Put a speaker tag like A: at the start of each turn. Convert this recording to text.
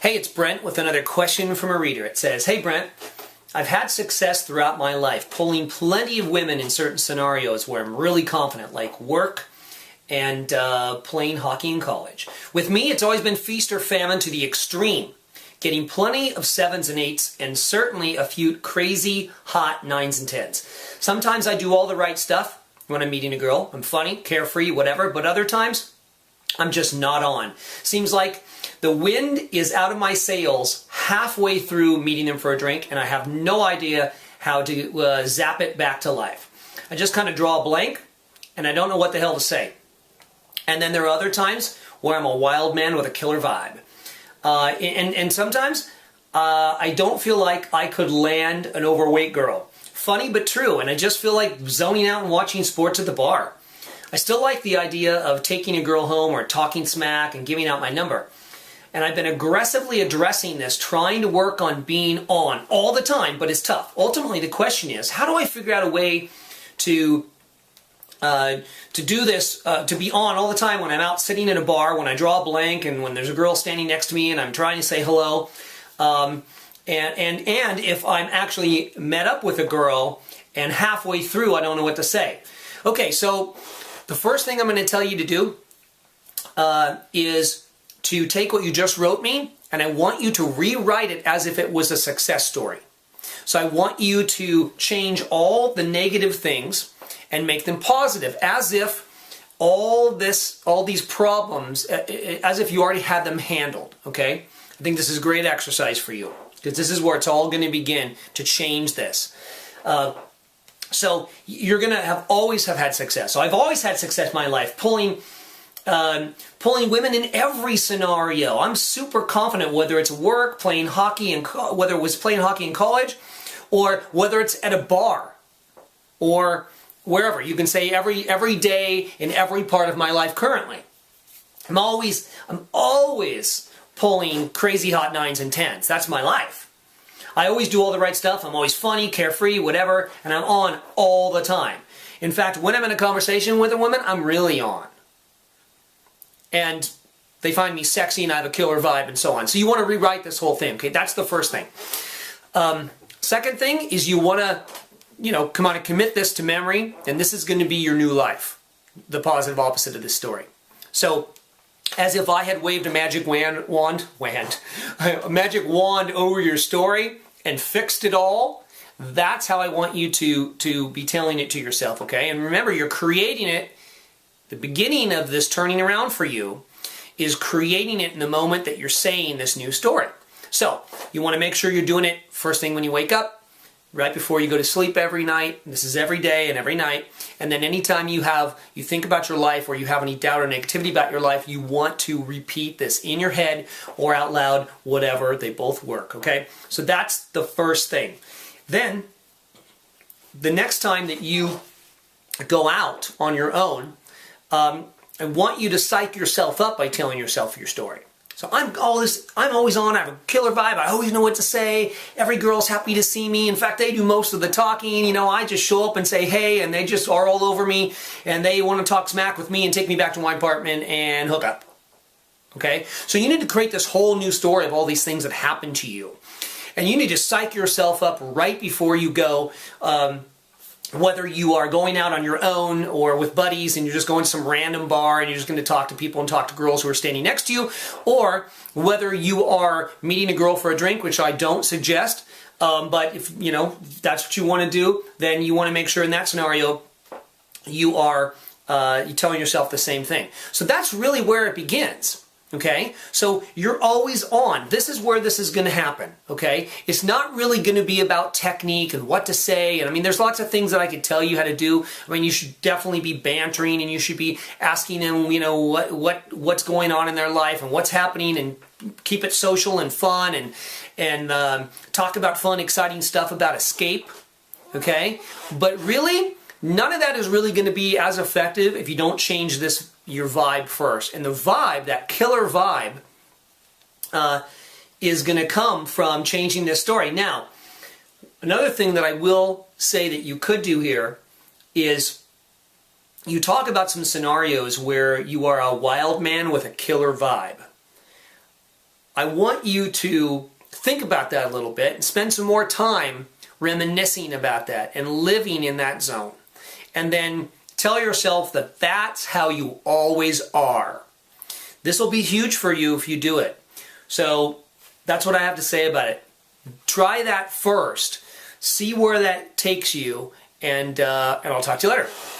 A: Hey, it's Brent with another question from a reader. It says, "Hey Brent, I've had success throughout my life, pulling plenty of women in certain scenarios where I'm really confident, like work and playing hockey in college. With me, it's always been feast or famine to the extreme, getting plenty of 7s and 8s and certainly a few crazy hot 9s and 10s. Sometimes I do all the right stuff when I'm meeting a girl. I'm funny, carefree, whatever, but other times I'm just not on. Seems like the wind is out of my sails halfway through meeting them for a drink, and I have no idea how to zap it back to life. I just kind of draw a blank, and I don't know what the hell to say. And then there are other times where I'm a wild man with a killer vibe. And sometimes I don't feel like I could land an overweight girl. Funny but true, and I just feel like zoning out and watching sports at the bar. I still like the idea of taking a girl home or talking smack and giving out my number. And I've been aggressively addressing this, trying to work on being on all the time, but it's tough. Ultimately, the question is, how do I figure out a way to do this, to be on all the time when I'm out sitting in a bar, when I draw a blank, and when there's a girl standing next to me and I'm trying to say hello, and if I'm actually met up with a girl and halfway through I don't know what to say. Okay, so the first thing I'm going to tell you to do is to take what you just wrote me, and I want you to rewrite it as if it was a success story. So I want you to change all the negative things and make them positive, as if all these problems, as if you already had them handled, okay? I think this is a great exercise for you, because this is where it's all going to begin to change this. So you're going to always have had success. So I've always had success in my life, pulling women in every scenario. I'm super confident, whether it's work, playing hockey, and whether it was playing hockey in college, or whether it's at a bar, or wherever. You can say every day in every part of my life currently. I'm always pulling crazy hot 9s and 10s. That's my life. I always do all the right stuff. I'm always funny, carefree, whatever, and I'm on all the time. In fact, when I'm in a conversation with a woman, I'm really on. And they find me sexy and I have a killer vibe and so on. So you want to rewrite this whole thing, okay? That's the first thing. Second thing is you want to, come on and commit this to memory, and this is going to be your new life, the positive opposite of this story. So, as if I had waved a magic wand over your story and fixed it all, that's how I want you to be telling it to yourself, okay? And remember, you're creating it. The beginning of this turning around for you is creating it in the moment that you're saying this new story. So, you want to make sure you're doing it first thing when you wake up, right before you go to sleep every night. This is every day and every night. And then anytime you think about your life or you have any doubt or negativity about your life, you want to repeat this in your head or out loud, whatever. They both work, okay? So that's the first thing. Then, the next time that you go out on your own, I want you to psych yourself up by telling yourself your story. So I'm always on, I have a killer vibe, I always know what to say, every girl's happy to see me, in fact they do most of the talking, I just show up and say hey, and they just are all over me, and they want to talk smack with me and take me back to my apartment and hook up. Okay? So you need to create this whole new story of all these things that happen to you. And you need to psych yourself up right before you go, whether you are going out on your own or with buddies and you're just going to some random bar and you're just going to talk to people and talk to girls who are standing next to you, or whether you are meeting a girl for a drink, which I don't suggest, but if that's what you want to do, then you want to make sure in that scenario you are telling yourself the same thing. So that's really where it begins. Okay, so you're always on. This is where this is going to happen, okay? It's not really going to be about technique and what to say. And I mean, there's lots of things that I could tell you how to do. I mean, you should definitely be bantering and you should be asking them, what's going on in their life and what's happening, and keep it social and fun, and talk about fun, exciting stuff about escape, okay? But really, none of that is really going to be as effective if you don't change your vibe first. And the vibe, that killer vibe, is going to come from changing this story. Now, another thing that I will say that you could do here is you talk about some scenarios where you are a wild man with a killer vibe. I want you to think about that a little bit and spend some more time reminiscing about that and living in that zone. And then tell yourself that that's how you always are. This will be huge for you if you do it. So that's what I have to say about it. Try that first. See where that takes you, and I'll talk to you later.